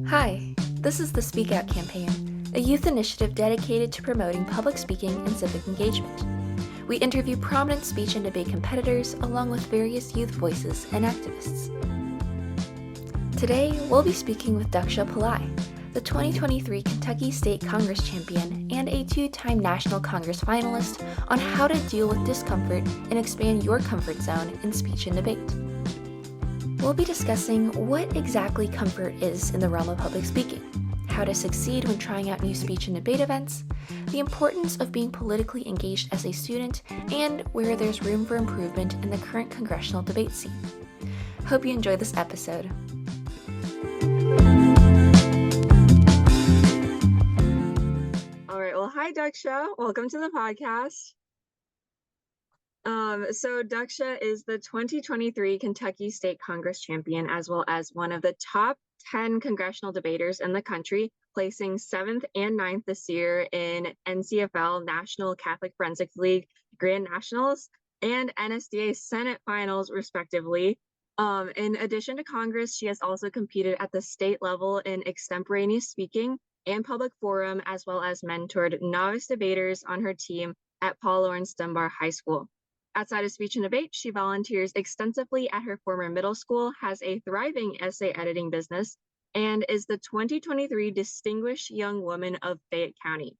Hi, this is the SpeakOut campaign, a youth initiative dedicated to promoting public speaking and civic engagement. We interview prominent speech and debate competitors along with various youth voices and activists. Today, we'll be speaking with Daksha Pillai, the 2023 Kentucky State Congress champion and a two-time National Congress finalist, on how to deal with discomfort and expand your comfort zone in speech and debate. We'll be discussing what exactly comfort is in the realm of public speaking, how to succeed when trying out new speech and debate events, the importance of being politically engaged as a student, and where there's room for improvement in the current congressional debate scene. Hope you enjoy this episode. All right, well, hi, Daksha. Welcome to the podcast. So Daksha is the 2023 Kentucky State Congress champion, as well as one of the top 10 congressional debaters in the country, placing 7th and 9th this year in NCFL National Catholic Forensics League Grand Nationals and NSDA Senate Finals, respectively. In addition to Congress, she has also competed at the state level in extemporaneous speaking and public forum, as well as mentored novice debaters on her team at Paul Laurence Dunbar High School. Outside of speech and debate, she volunteers extensively at her former middle school, has a thriving essay editing business, and is the 2023 Distinguished Young Woman of Fayette County.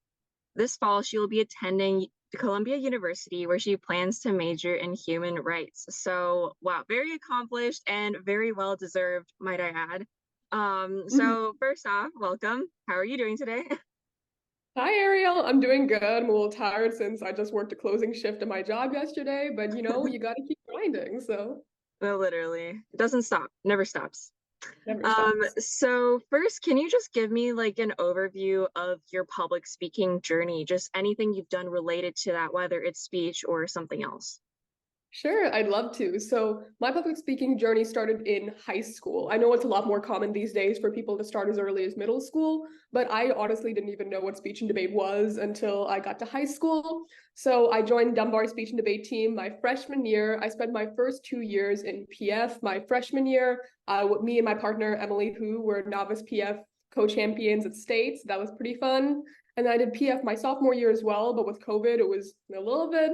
This fall, she will be attending Columbia University, where she plans to major in human rights. So, wow, very accomplished and very well-deserved, might I add. So first off, welcome. How are you doing today? Hi, Ariel. I'm doing good. I'm a little tired since I just worked a closing shift at my job yesterday, but you got to keep grinding. So, Well, literally, it doesn't stop, never stops. never stops. So first, can you just give me like an overview of your public speaking journey? Just anything you've done related to that, whether it's speech or something else. Sure, I'd love to. So, my public speaking journey started in high school. I know it's a lot more common these days for people to start as early as middle school, but I honestly didn't even know what speech and debate was until I got to high school. So, I joined Dunbar speech and debate team my freshman year. I spent my first 2 years in PF. My freshman year, me and my partner Emily, who were novice PF co-champions at state. So that was pretty fun. And I did PF my sophomore year as well, but with COVID, it was a little bit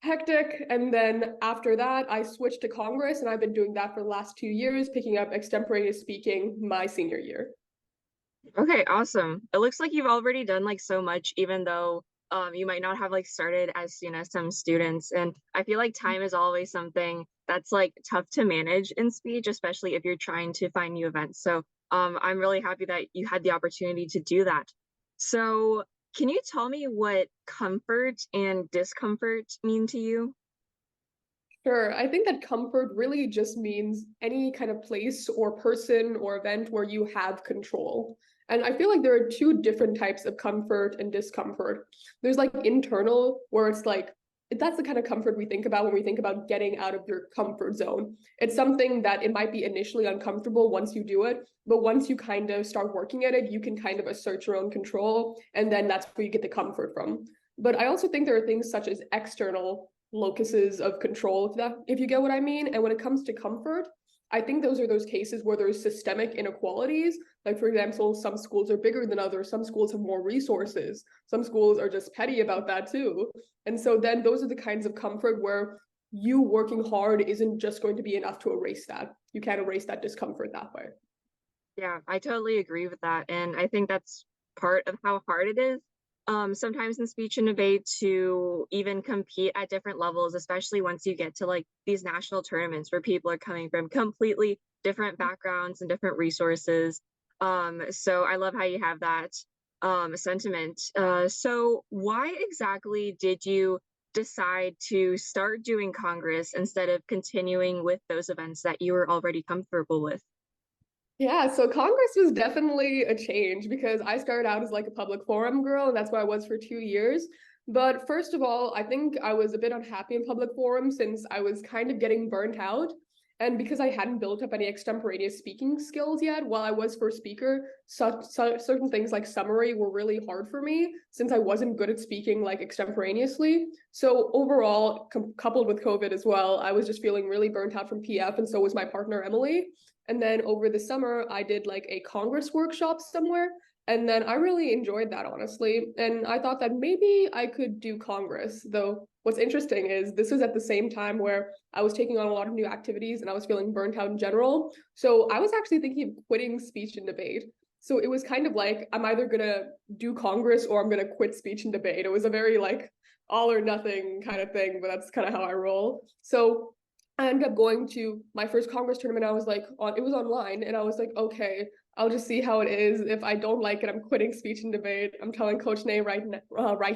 hectic. And then after that, I switched to Congress, and I've been doing that for the last 2 years, picking up extemporaneous speaking my senior year. Okay, awesome. It looks like you've already done like so much, even though you might not have like started as soon as some students. And I feel like time is always something that's like tough to manage in speech, especially if you're trying to find new events. So I'm really happy that you had the opportunity to do that. So can you tell me what comfort and discomfort mean to you? Sure. I think that comfort really just means any kind of place or person or event where you have control. And I feel like there are two different types of comfort and discomfort. There's like internal, where it's like, that's the kind of comfort we think about when we think about getting out of your comfort zone. It's something that it might be initially uncomfortable once you do it, but once you kind of start working at it, you can kind of assert your own control, and then that's where you get the comfort from. But I also think there are things such as external locuses of control, if you get what I mean. And when it comes to comfort, I think those are those cases where there's systemic inequalities. Like, for example, some schools are bigger than others, some schools have more resources, some schools are just petty about that too. And so then those are the kinds of comfort where you working hard isn't just going to be enough to erase that. You can't erase that discomfort that way. Yeah, I totally agree with that. And I think that's part of how hard it is sometimes in speech and debate to even compete at different levels, especially once you get to like these national tournaments where people are coming from completely different backgrounds and different resources. So I love how you have that sentiment. So why exactly did you decide to start doing Congress instead of continuing with those events that you were already comfortable with? Yeah, so Congress was definitely a change because I started out as like a public forum girl, and that's what I was for 2 years. But first of all, I think I was a bit unhappy in public forum since I was kind of getting burnt out. And because I hadn't built up any extemporaneous speaking skills yet while I was first speaker, certain things like summary were really hard for me since I wasn't good at speaking like extemporaneously. So overall, coupled with COVID as well, I was just feeling really burnt out from PF, and so was my partner, Emily. And then over the summer, I did like a Congress workshop somewhere. And then I really enjoyed that, honestly. And I thought that maybe I could do Congress, though what's interesting is this was at the same time where I was taking on a lot of new activities and I was feeling burnt out in general. So I was actually thinking of quitting speech and debate. So it was kind of like, I'm either gonna do Congress or I'm gonna quit speech and debate. It was a very like all or nothing kind of thing, but that's kind of how I roll. So I ended up going to my first Congress tournament. I was like, it was online, and I was like, okay, I'll just see how it is. If I don't like it, I'm quitting speech and debate. I'm telling Coach Nay right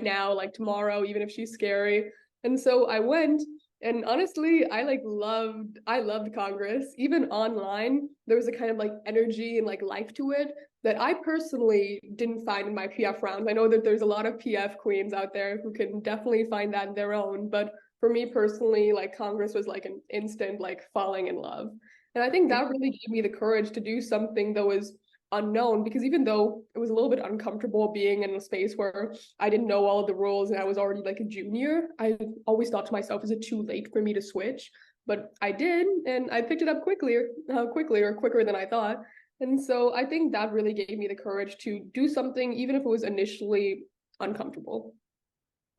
now, like tomorrow, even if she's scary. And so I went, and honestly, I loved Congress. Even online, there was a kind of like energy and like life to it that I personally didn't find in my PF rounds. I know that there's a lot of PF queens out there who can definitely find that in their own, but for me personally, like Congress was like an instant like falling in love. And I think that really gave me the courage to do something that was unknown, because even though it was a little bit uncomfortable being in a space where I didn't know all of the rules and I was already like a junior, I always thought to myself, is it too late for me to switch? But I did, and I picked it up quicker than I thought. And so I think that really gave me the courage to do something, even if it was initially uncomfortable.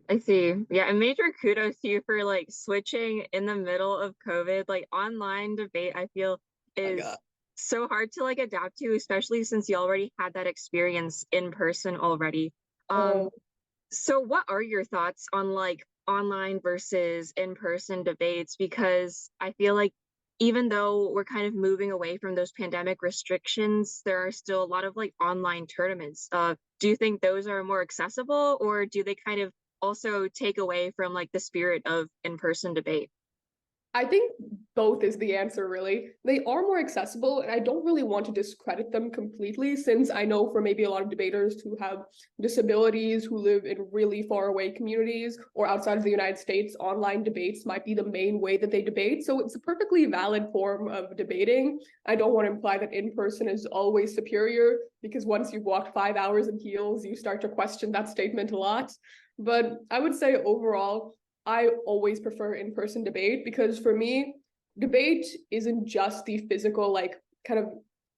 I see. Yeah, and major kudos to you for like switching in the middle of COVID. Like online debate, I feel My is God. so hard to like adapt to, especially since you already had that experience in person already. Um, Oh, so what are your thoughts on like online versus in-person debates? Because I feel like even though we're kind of moving away from those pandemic restrictions, there are still a lot of like online tournaments. Do you think those are more accessible, or do they kind of also take away from like the spirit of in-person debate? I think both is the answer, really. They are more accessible, and I don't really want to discredit them completely, since I know for maybe a lot of debaters who have disabilities, who live in really far away communities or outside of the United States, online debates might be the main way that they debate. So it's a perfectly valid form of debating. I don't want to imply that in person is always superior, because once you've walked 5 hours in heels, you start to question that statement a lot. But I would say overall, I always prefer in-person debate, because for me, debate isn't just the physical, like kind of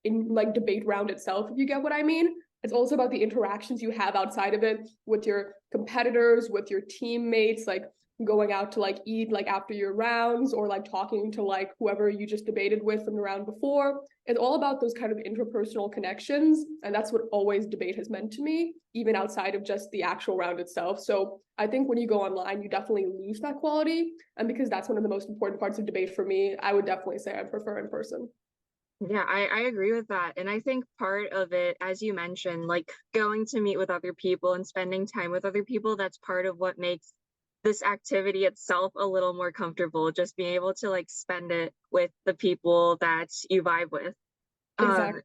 in like debate round itself, if you get what I mean. It's also about the interactions you have outside of it with your competitors, with your teammates, like going out to like eat like after your rounds, or like talking to like whoever you just debated with from the round before. It's all about those kind of interpersonal connections, and that's what always debate has meant to me, even outside of just the actual round itself. So I think when you go online, you definitely lose that quality, and because that's one of the most important parts of debate for me, I would definitely say I prefer in person. Yeah, I agree with that. And I think part of it, as you mentioned, like going to meet with other people and spending time with other people, that's part of what makes this activity itself a little more comfortable, just being able to like spend it with the people that you vibe with. Um, Exactly.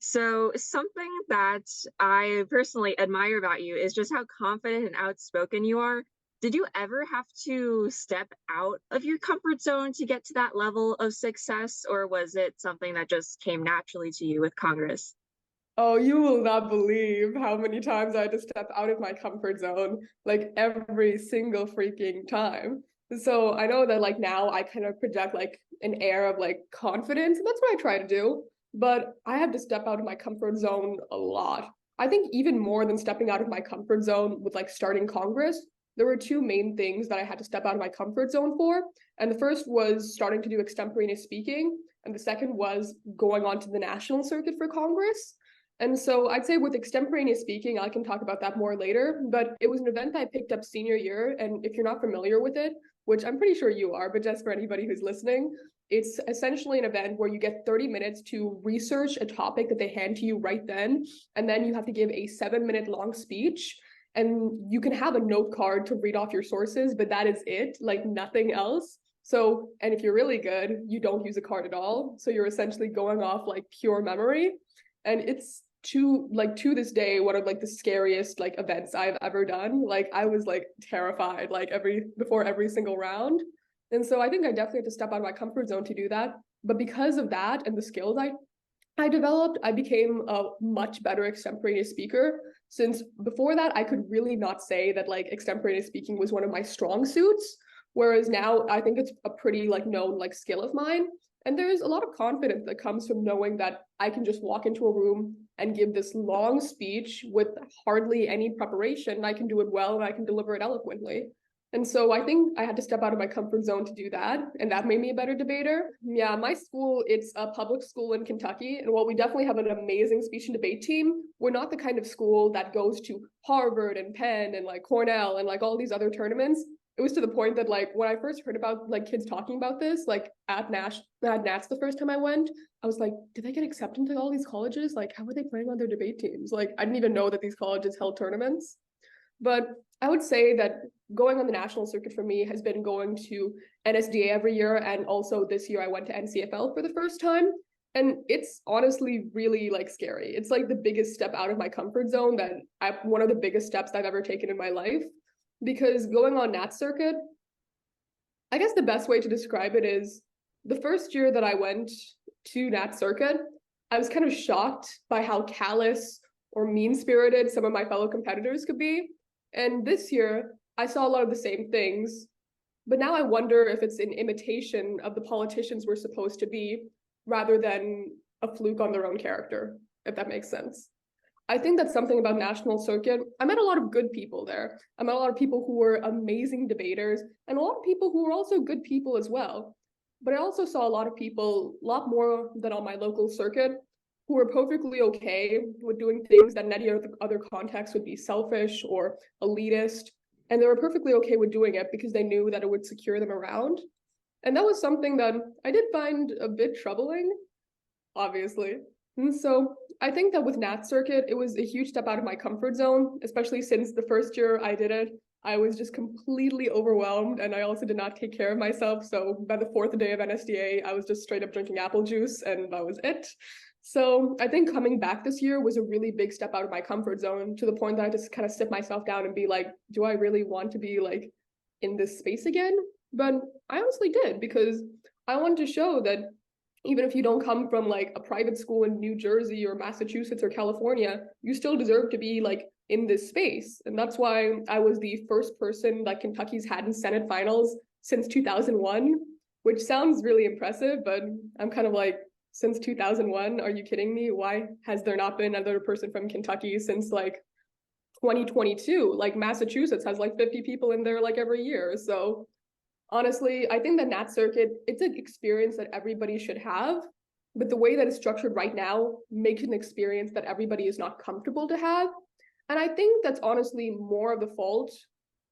so something that I personally admire about you is just how confident and outspoken you are. Did you ever have to step out of your comfort zone to get to that level of success, or was it something that just came naturally to you with Congress? Oh, you will not believe how many times I had to step out of my comfort zone, like every single freaking time. So I know that like now I kind of project like an air of like confidence, and that's what I try to do. But I have to step out of my comfort zone a lot. I think even more than stepping out of my comfort zone with like starting Congress, there were two main things that I had to step out of my comfort zone for. And the first was starting to do extemporaneous speaking, and the second was going on to the national circuit for Congress. And so I'd say with extemporaneous speaking, I can talk about that more later, but it was an event I picked up senior year. And if you're not familiar with it, which I'm pretty sure you are, but just for anybody who's listening, it's essentially an event where you get 30 minutes to research a topic that they hand to you right then. And then you have to give a 7 minute long speech. And you can have a note card to read off your sources, but that is it, like nothing else. So, and if you're really good, you don't use a card at all. So you're essentially going off like pure memory. And it's to this day one of like the scariest like events I've ever done. Like I was like terrified like before every single round. And so I think I definitely had to step out of my comfort zone to do that. But because of that and the skills I developed, I became a much better extemporaneous speaker. Since before that, I could really not say that like extemporaneous speaking was one of my strong suits. Whereas now I think it's a pretty like known like skill of mine. And there's a lot of confidence that comes from knowing that I can just walk into a room and give this long speech with hardly any preparation. And I can do it well and I can deliver it eloquently. And so I think I had to step out of my comfort zone to do that. And that made me a better debater. Yeah, my school, it's a public school in Kentucky. And while we definitely have an amazing speech and debate team, we're not the kind of school that goes to Harvard and Penn and like Cornell and like all these other tournaments. It was to the point that like when I first heard about like kids talking about this, like at Nats the first time I went, I was like, did they get accepted into all these colleges? Like, how are they playing on their debate teams? Like, I didn't even know that these colleges held tournaments. But I would say that going on the national circuit for me has been going to NSDA every year. And also this year I went to NCFL for the first time. And it's honestly really like scary. It's like the biggest step out of my comfort zone one of the biggest steps I've ever taken in my life. Because going on Nat circuit, I guess the best way to describe it is the first year that I went to Nat circuit, I was kind of shocked by how callous or mean-spirited some of my fellow competitors could be. And this year, I saw a lot of the same things, but now I wonder if it's an imitation of the politicians we're supposed to be, rather than a fluke on their own character, if that makes sense. I think that's something about national circuit. I met a lot of good people there. I met a lot of people who were amazing debaters, and a lot of people who were also good people as well. But I also saw a lot of people, a lot more than on my local circuit, who were perfectly okay with doing things that in any other context would be selfish or elitist. And they were perfectly okay with doing it because they knew that it would secure them around. And that was something that I did find a bit troubling, obviously. And so I think that with Nat circuit, it was a huge step out of my comfort zone, especially since the first year I did it, I was just completely overwhelmed, and I also did not take care of myself. So by the fourth day of NSDA, I was just straight up drinking apple juice, and that was it. So I think coming back this year was a really big step out of my comfort zone, to the point that I just kind of sit myself down and be like, do I really want to be like in this space again? But I honestly did, because I wanted to show that even if you don't come from like a private school in New Jersey or Massachusetts or California, you still deserve to be like in this space. And that's why I was the first person that Kentucky's had in Senate finals since 2001, which sounds really impressive, but I'm kind of like, since 2001, are you kidding me? Why has there not been another person from Kentucky since like 2022? Like Massachusetts has like 50 people in there like every year. So honestly, I think the Nat circuit, it's an experience that everybody should have, but the way that it's structured right now makes it an experience that everybody is not comfortable to have. And I think that's honestly more of the fault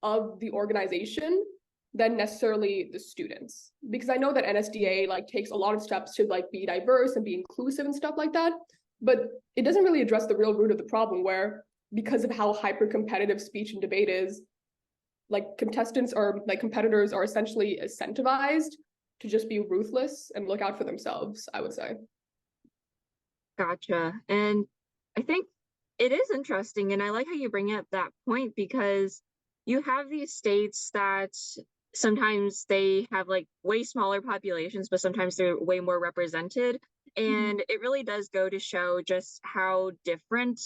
of the organization than necessarily the students. Because I know that NSDA like takes a lot of steps to like be diverse and be inclusive and stuff like that, but it doesn't really address the real root of the problem, where because of how hyper competitive speech and debate is, like contestants or like competitors are essentially incentivized to just be ruthless and look out for themselves, I would say. Gotcha. And I think it is interesting, and I like how you bring up that point, because you have these states that sometimes they have like way smaller populations, but sometimes they're way more represented. And it really does go to show just how different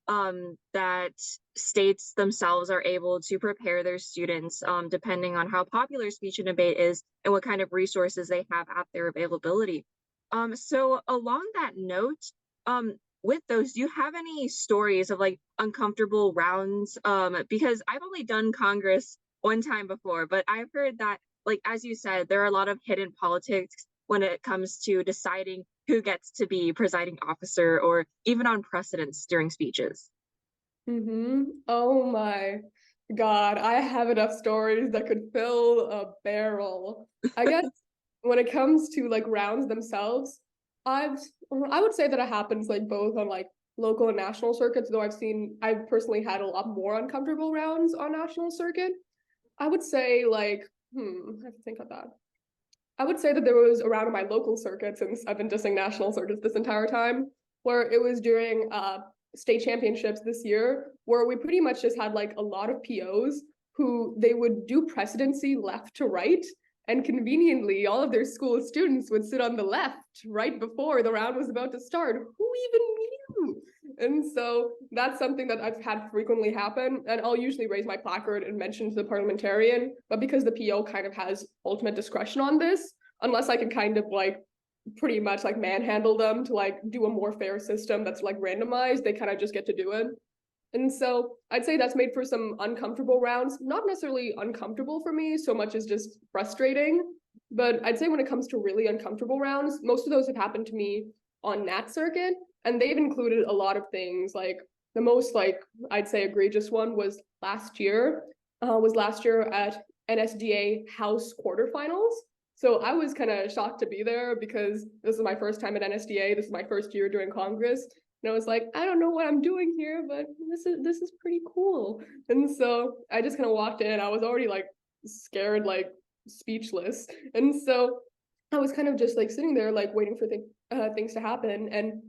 that states themselves are able to prepare their students, depending on how popular speech and debate is and what kind of resources they have at their availability. So along that note, with those, do you have any stories of like uncomfortable rounds? Because I've only done Congress one time before, but I've heard that, like, as you said, there are a lot of hidden politics when it comes to deciding who gets to be presiding officer or even on precedents during speeches. Oh my God, I have enough stories that could fill a barrel. I guess when it comes to like rounds themselves, I would say that it happens like both on like local and national circuits, though I've personally had a lot more uncomfortable rounds on national circuit. I would say like, I have to think of that. I would say that there was a round on my local circuit, since I've been dissing national circuits this entire time, where it was during state championships this year, where we pretty much just had like a lot of POs who they would do presidency left to right. And conveniently, all of their school students would sit on the left right before the round was about to start. Who even knew? And so that's something that I've had frequently happen. And I'll usually raise my placard and mention to the parliamentarian. But because the PO kind of has ultimate discretion on this, unless I can kind of like pretty much like manhandle them to like do a more fair system that's like randomized. They kind of just get to do it. And so I'd say that's made for some uncomfortable rounds, not necessarily uncomfortable for me so much as just frustrating. But I'd say when it comes to really uncomfortable rounds, most of those have happened to me on Nat circuit, and they've included a lot of things. Like the most like I'd say egregious one was last year at NSDA House quarterfinals. So I was kind of shocked to be there because this is my first time at NSDA. This is my first year doing Congress. And I was like, I don't know what I'm doing here, but this is pretty cool. And so I just kind of walked in. I was already like scared, like speechless. And so I was kind of just like sitting there, like waiting for things to happen. And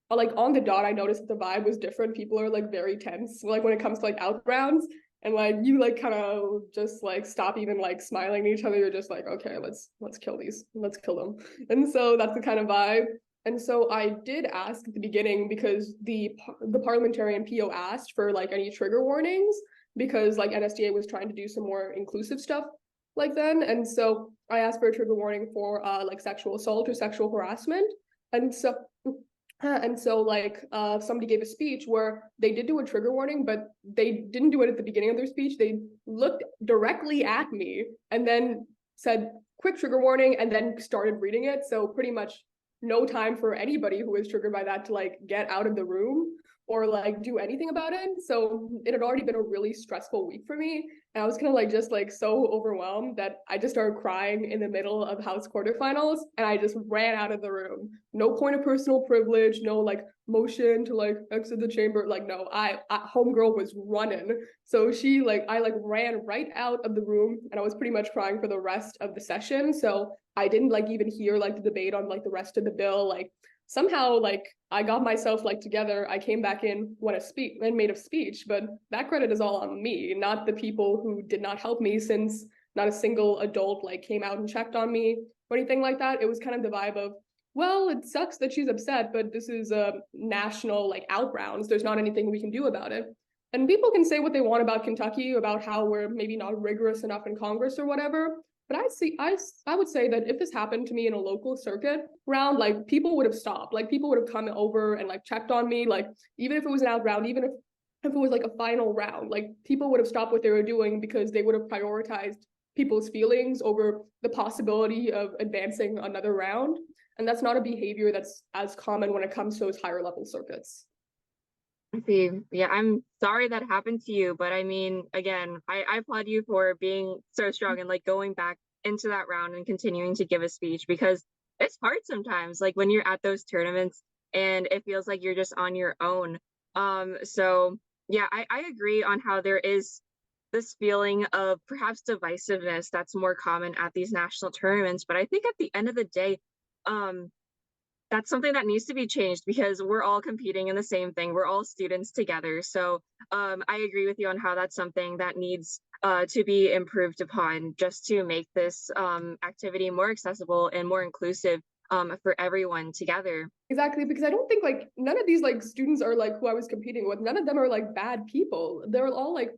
like on the dot, I noticed that the vibe was different. People are like very tense, like when it comes to like out rounds. And like you like kind of just like stop even like smiling at each other. You're just like, okay, let's kill these, let's kill them. And so that's the kind of vibe. And so I did ask at the beginning because the parliamentarian PO asked for like any trigger warnings because like NSDA was trying to do some more inclusive stuff like then. And so I asked for a trigger warning for like sexual assault or sexual harassment. And so like somebody gave a speech where they did do a trigger warning, but they didn't do it at the beginning of their speech. They looked directly at me and then said quick trigger warning and then started reading it. So pretty much no time for anybody who was triggered by that to like get out of the room or like do anything about it. So it had already been a really stressful week for me. And I was kind of like just like so overwhelmed that I just started crying in the middle of House quarterfinals and I just ran out of the room. No point of personal privilege, no like motion to like exit the chamber. Like no, I homegirl was running. So I like ran right out of the room and I was pretty much crying for the rest of the session. So I didn't like even hear like the debate on like the rest of the bill. Like somehow like I got myself like together. I came back in when and made a speech, but that credit is all on me, not the people who did not help me since not a single adult like came out and checked on me or anything like that. It was kind of the vibe of, well, it sucks that she's upset, but this is a national like outrounds. There's not anything we can do about it. And people can say what they want about Kentucky, about how we're maybe not rigorous enough in Congress or whatever. But I would say that if this happened to me in a local circuit round, like people would have stopped. Like people would have come over and like checked on me. Like even if it was an out round, even if it was like a final round, like people would have stopped what they were doing because they would have prioritized people's feelings over the possibility of advancing another round. And that's not a behavior that's as common when it comes to those higher level circuits. I see. Yeah, I'm sorry that happened to you, but I mean, again, I applaud you for being so strong and like going back into that round and continuing to give a speech because it's hard sometimes, like when you're at those tournaments and it feels like you're just on your own. So yeah, I agree on how there is this feeling of perhaps divisiveness that's more common at these national tournaments, but I think at the end of the day, um, that's something that needs to be changed because we're all competing in the same thing. We're all students together. So I agree with you on how that's something that needs to be improved upon just to make this activity more accessible and more inclusive for everyone together. Exactly, because I don't think like none of these like students are like who I was competing with. None of them are like bad people. They're all like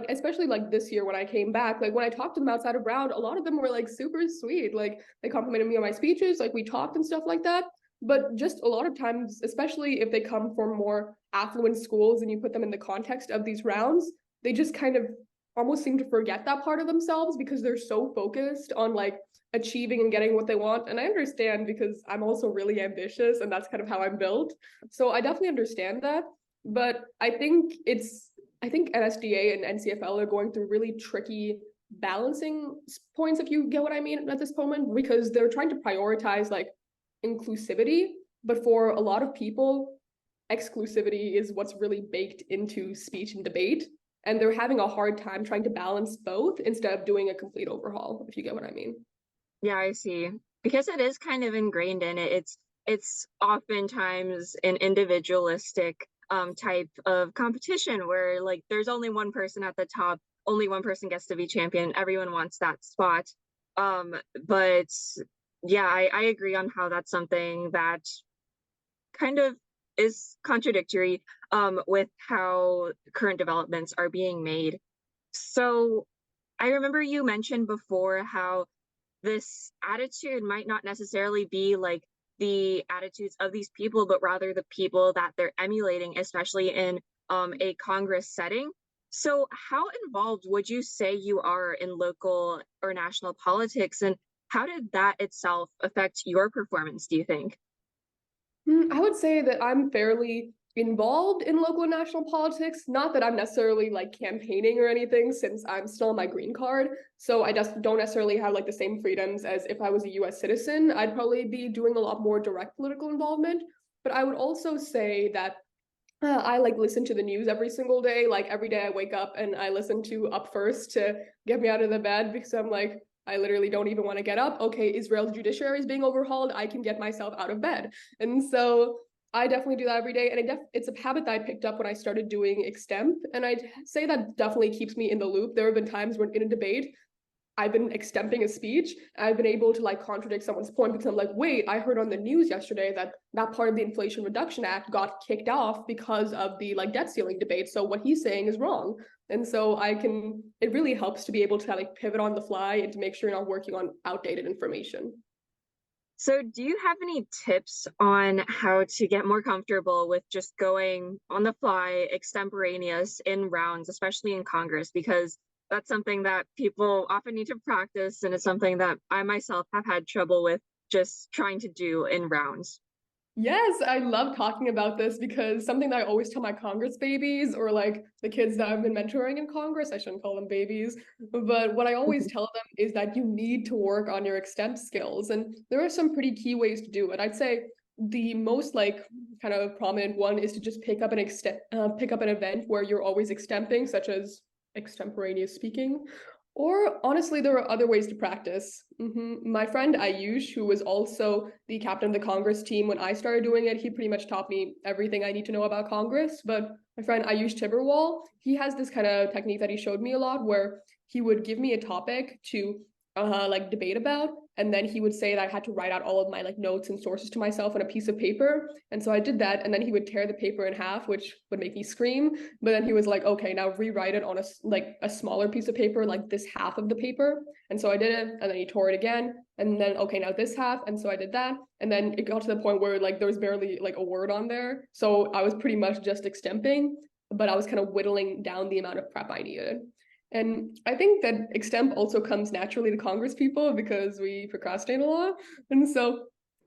especially like this year when I came back, like when I talked to them outside of round, a lot of them were like super sweet. Like they complimented me on my speeches, like we talked and stuff like that. But just a lot of times, especially if they come from more affluent schools and you put them in the context of these rounds, they just kind of almost seem to forget that part of themselves because they're so focused on like achieving and getting what they want. And I understand because I'm also really ambitious and that's kind of how I'm built. So I definitely understand that. But I think NSDA and NCFL are going through really tricky balancing points, if you get what I mean at this moment, because they're trying to prioritize like inclusivity, but for a lot of people, exclusivity is what's really baked into speech and debate. And they're having a hard time trying to balance both instead of doing a complete overhaul, if you get what I mean. Yeah, I see. Because it is kind of ingrained in it. It's oftentimes an individualistic type of competition where like there's only one person at the top, only one person gets to be champion, everyone wants that spot. But yeah, I agree on how that's something that kind of is contradictory with how current developments are being made. So I remember you mentioned before how this attitude might not necessarily be like the attitudes of these people, but rather the people that they're emulating, especially in a Congress setting. So how involved would you say you are in local or national politics, and how did that itself affect your performance, do you think? I would say that I'm fairly involved in local and national politics. Not that I'm necessarily like campaigning or anything, since I'm still on my green card. So I just don't necessarily have like the same freedoms as if I was a US citizen. I'd probably be doing a lot more direct political involvement. But I would also say that I like listen to the news every single day. Like every day I wake up and I listen to Up First to get me out of the bed, because I'm like, I literally don't even want to get up. Okay, Israel's judiciary is being overhauled. I can get myself out of bed. And so I definitely do that every day. And it's a habit that I picked up when I started doing extemp. And I'd say that definitely keeps me in the loop. There have been times when in a debate, I've been extemping a speech. I've been able to like contradict someone's point, because I'm like, wait, I heard on the news yesterday that that part of the Inflation Reduction Act got kicked off because of the like debt ceiling debate. So what he's saying is wrong. And so it really helps to be able to like pivot on the fly and to make sure you're not working on outdated information. So do you have any tips on how to get more comfortable with just going on the fly, extemporaneous in rounds, especially in Congress? Because that's something that people often need to practice, and it's something that I myself have had trouble with just trying to do in rounds. Yes, I love talking about this, because something that I always tell my Congress babies, or like the kids that I've been mentoring in Congress, I shouldn't call them babies, but what I always tell them is that you need to work on your extemp skills. And there are some pretty key ways to do it. I'd say the most like kind of prominent one is to just pick up an event where you're always extemping, such as extemporaneous speaking. Or honestly, there are other ways to practice. My friend Ayush, who was also the captain of the Congress team when I started doing it, he pretty much taught me everything I need to know about Congress. But my friend Ayush Tiberwal, he has this kind of technique that he showed me a lot, where he would give me a topic to like debate about, and then he would say that I had to write out all of my like notes and sources to myself on a piece of paper. And so I did that, and then he would tear the paper in half, which would make me scream. But then he was like, okay, now rewrite it on a smaller piece of paper, like this half of the paper. And so I did it, and then he tore it again, and then okay, now this half. And so I did that, and then it got to the point where like there was barely like a word on there, so I was pretty much just extemping, but I was kind of whittling down the amount of prep I needed. And I think that extemp also comes naturally to Congress people, because we procrastinate a lot. And so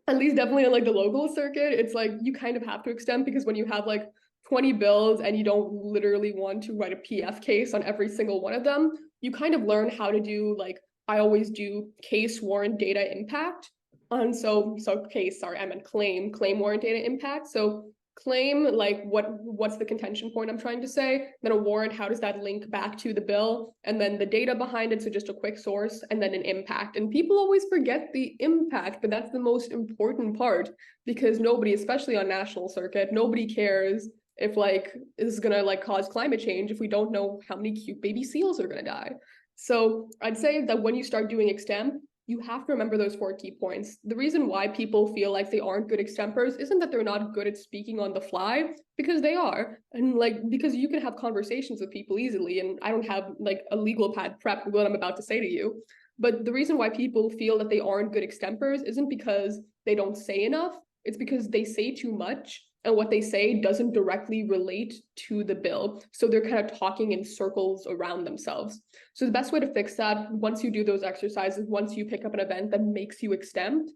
at least definitely on like the local circuit, it's like you kind of have to extemp, because when you have like 20 bills and you don't literally want to write a PF case on every single one of them, you kind of learn how to do like, I always do case, warrant, data, impact. And so case, sorry, I meant claim, warrant, data, impact. So claim, like what's the contention point I'm trying to say, then a warrant, how does that link back to the bill, and then the data behind it, so just a quick source, and then an impact. And people always forget the impact, but that's the most important part, because nobody, especially on national circuit, nobody cares if like this is gonna like cause climate change if we don't know how many cute baby seals are gonna die. So I'd say that when you start doing extemp, you have to remember those 4 key points. The reason why people feel like they aren't good extempers isn't that they're not good at speaking on the fly, because they are. And like, because you can have conversations with people easily, and I don't have like a legal pad prep what I'm about to say to you. But the reason why people feel that they aren't good extempers isn't because they don't say enough, it's because they say too much, and what they say doesn't directly relate to the bill. So they're kind of talking in circles around themselves. So the best way to fix that, once you do those exercises, once you pick up an event that makes you extempt,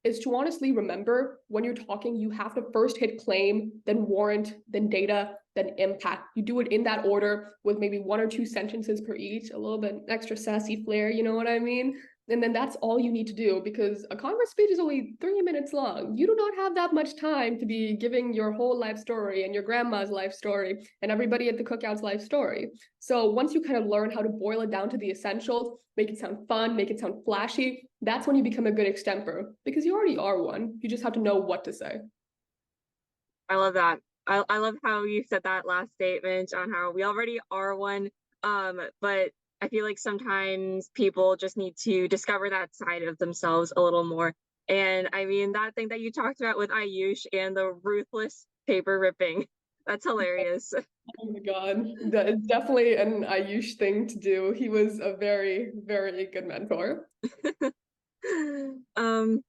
is to honestly remember, when you're talking, you have to first hit claim, then warrant, then data, then impact. You do it in that order, with maybe 1 or 2 sentences per each, a little bit extra sassy flair, you know what I mean? And then that's all you need to do, because a Congress speech is only 3 minutes long. You do not have that much time to be giving your whole life story, and your grandma's life story, and everybody at the cookout's life story. So once you kind of learn how to boil it down to the essentials, make it sound fun, make it sound flashy, that's when you become a good extemper, because you already are one. You just have to know what to say. I love that. I love how you said that last statement on how we already are one. But I feel like sometimes people just need to discover that side of themselves a little more. And I mean, that thing that you talked about with Ayush and the ruthless paper ripping, that's hilarious. Oh my God, that is definitely an Ayush thing to do. He was a very, very good mentor. Um,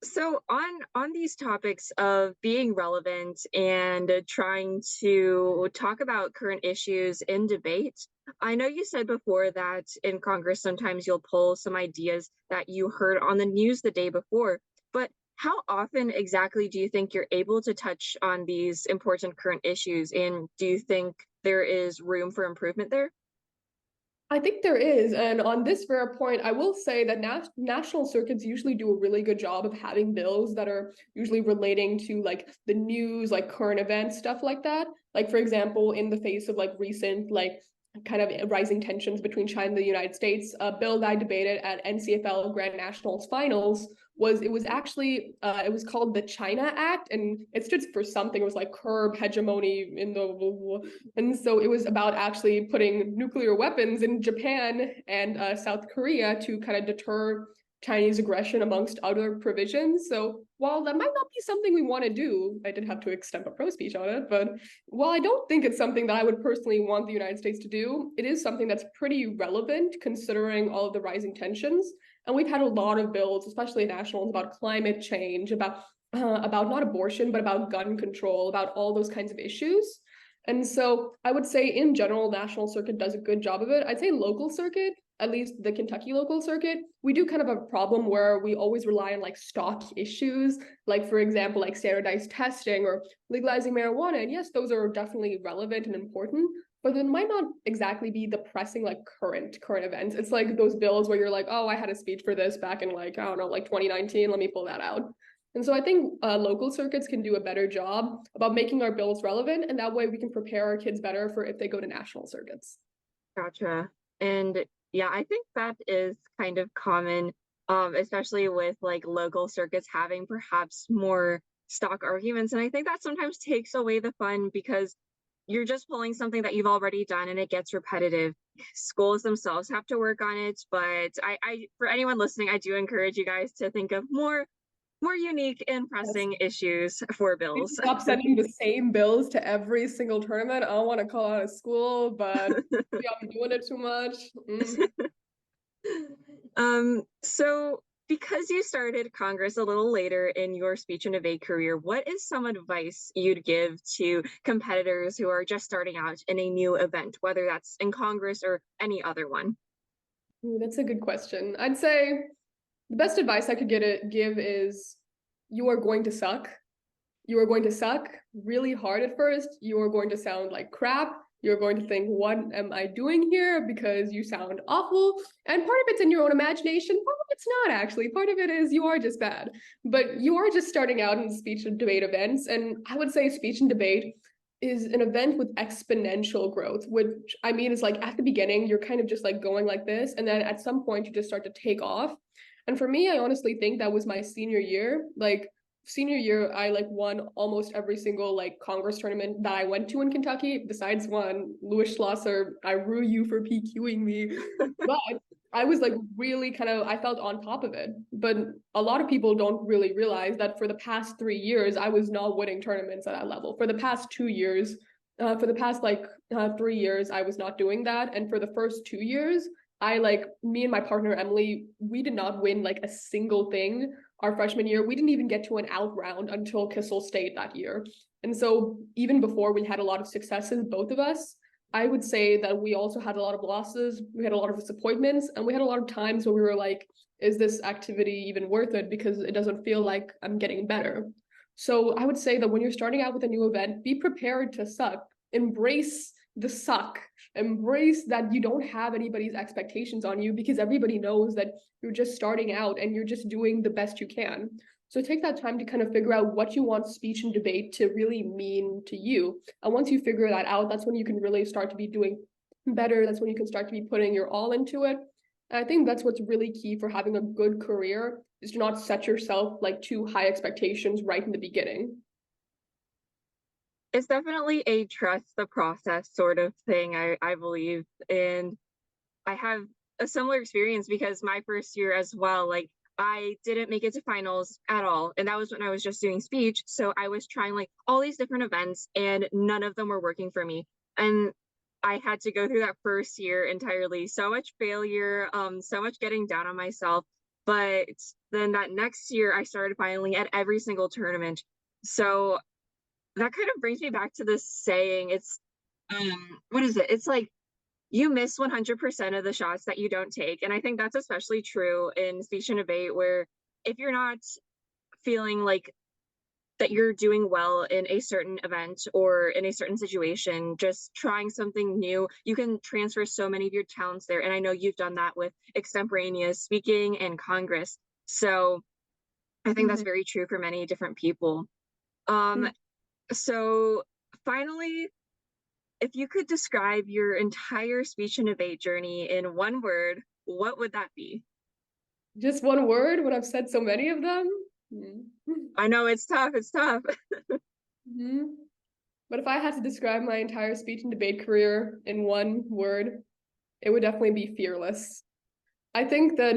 So on these topics of being relevant and trying to talk about current issues in debate, I know you said before that in Congress sometimes you'll pull some ideas that you heard on the news the day before, but how often exactly do you think you're able to touch on these important current issues, and do you think there is room for improvement there? I think there is, and on this very point, I will say that national circuits usually do a really good job of having bills that are usually relating to like the news, like current events, stuff like that. Like for example, in the face of like recent like kind of rising tensions between China and the United States, a bill that I debated at NCFL Grand Nationals Finals was actually it was called the China Act, and it stood for something. It was like curb hegemony in the, and so it was about actually putting nuclear weapons in Japan and South Korea to kind of deter Chinese aggression amongst other provisions. So while that might not be something we want to do, I did have to extend a pro speech on it, but while I don't think it's something that I would personally want the United States to do, it is something that's pretty relevant considering all of the rising tensions. And we've had a lot of bills, especially nationals, about climate change, about not abortion, but about gun control, about all those kinds of issues. And so I would say in general, national circuit does a good job of it. I'd say local circuit, at least the Kentucky local circuit, we do kind of have a problem where we always rely on like stock issues, like for example, like standardized testing or legalizing marijuana. And yes, those are definitely relevant and important, but it might not exactly be the pressing like current events. It's like those bills where you're like, oh, I had a speech for this back in like, I don't know, like 2019, let me pull that out. And so I think local circuits can do a better job about making our bills relevant, and that way we can prepare our kids better for if they go to national circuits. Gotcha. And yeah, I think that is kind of common, especially with like local circuits having perhaps more stock arguments. And I think that sometimes takes away the fun because you're just pulling something that you've already done and it gets repetitive. Schools themselves have to work on it, but I for anyone listening, I do encourage you guys to think of more unique and Yes. pressing issues for We bills. stop sending the same bills to every single tournament. I don't want to call out a school, but maybe I'm doing it too much. So because you started Congress a little later in your speech and debate career, what is some advice you'd give to competitors who are just starting out in a new event, whether that's in Congress or any other one? Ooh, that's a good question. I'd say the best advice I could give is you are going to suck. You are going to suck really hard at first. You are going to sound like crap. You're going to think, what am I doing here? Because you sound awful. And part of it's in your own imagination. Part of it's not actually. Part of it is you are just bad. But you are just starting out in speech and debate events. And I would say speech and debate is an event with exponential growth, which I mean is like at the beginning, you're kind of just like going like this. And then at some point, you just start to take off. And for me, I honestly think that was my senior year. Like, senior year, I like won almost every single like Congress tournament that I went to in Kentucky, besides one. Louis Schlosser, I rue you for PQing me. But I was like really kind of, I felt on top of it. But a lot of people don't really realize that for the past 3 years, I was not winning tournaments at that level. For the past 2 years, for the past 3 years, I was not doing that. And for the first 2 years, me and my partner Emily, we did not win like a single thing our freshman year. We didn't even get to an out round until Kissel State that year. And so even before we had a lot of successes, both of us, I would say that we also had a lot of losses. We had a lot of disappointments, and we had a lot of times where we were like, is this activity even worth it? Because it doesn't feel like I'm getting better. So I would say that when you're starting out with a new event, be prepared to suck. Embrace the suck. Embrace that you don't have anybody's expectations on you, because everybody knows that you're just starting out and you're just doing the best you can. So take that time to kind of figure out what you want speech and debate to really mean to you. And once you figure that out, that's when you can really start to be doing better. That's when you can start to be putting your all into it. And I think that's what's really key for having a good career, is to not set yourself like too high expectations right in the beginning. It's definitely a trust the process sort of thing, I believe. And I have a similar experience because my first year as well, like I didn't make it to finals at all. And that was when I was just doing speech. So I was trying like all these different events and none of them were working for me. And I had to go through that first year entirely. So much failure, so much getting down on myself. But then that next year, I started filing at every single tournament. So that kind of brings me back to this saying. It's what is it? It's like you miss 100% of the shots that you don't take. And I think that's especially true in speech and debate, where if you're not feeling like that you're doing well in a certain event or in a certain situation, just trying something new, you can transfer so many of your talents there. And I know you've done that with extemporaneous speaking and Congress. So I think that's Mhm. very true for many different people. Um, so finally, if you could describe your entire speech and debate journey in one word, what would that be? Just one word when I've said so many of them. Mm. I know it's tough. It's tough. Mhm. But if I had to describe my entire speech and debate career in one word, it would definitely be fearless. I think that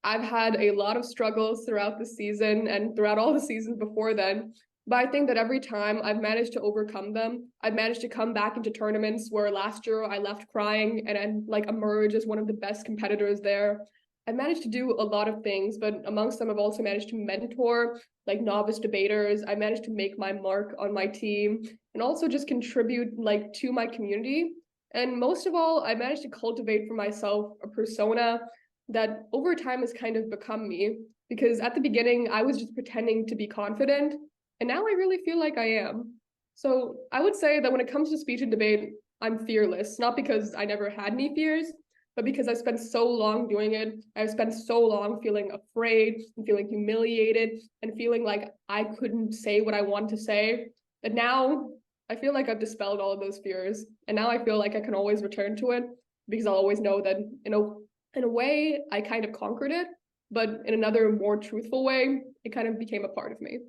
I've had a lot of struggles throughout the season and throughout all the seasons before then. But I think that every time I've managed to overcome them, I've managed to come back into tournaments where last year I left crying and then like emerge as one of the best competitors there. I've managed to do a lot of things, but amongst them, I've also managed to mentor like novice debaters. I managed to make my mark on my team and also just contribute like to my community. And most of all, I managed to cultivate for myself a persona that over time has kind of become me. Because at the beginning, I was just pretending to be confident, and now I really feel like I am. So I would say that when it comes to speech and debate, I'm fearless, not because I never had any fears, but because I spent so long doing it. I've spent so long feeling afraid and feeling humiliated and feeling like I couldn't say what I wanted to say. And now I feel like I've dispelled all of those fears. And now I feel like I can always return to it because I'll always know that, in a way, I kind of conquered it, but in another more truthful way, it kind of became a part of me.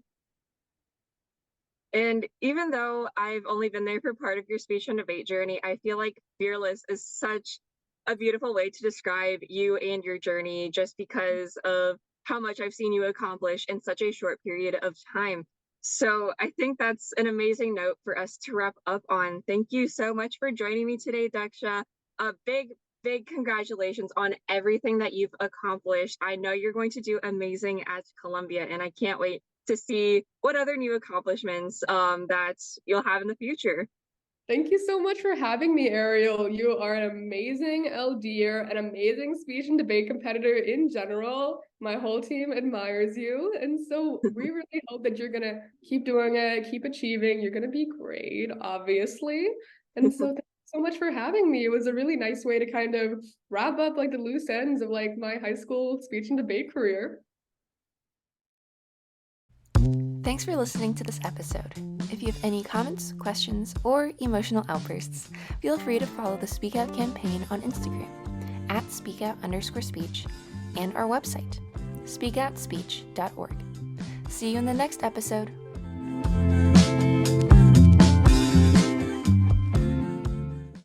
And even though I've only been there for part of your speech and debate journey, I feel like fearless is such a beautiful way to describe you and your journey just because of how much I've seen you accomplish in such a short period of time. So I think that's an amazing note for us to wrap up on. Thank you so much for joining me today, Daksha. A big congratulations on everything that you've accomplished. I know you're going to do amazing at Columbia, and I can't wait to see what other new accomplishments that you'll have in the future. Thank you so much for having me, Ariel. You are an amazing LDer, an amazing speech and debate competitor in general. My whole team admires you. And so we really hope that you're going to keep doing it, keep achieving. You're going to be great, obviously. And so thank you so much for having me. It was a really nice way to kind of wrap up like the loose ends of like my high school speech and debate career. Thanks for listening to this episode. If you have any comments, questions, or emotional outbursts, feel free to follow the SpeakOut campaign on Instagram at speakout_speech and our website, speakoutspeech.org. See you in the next episode.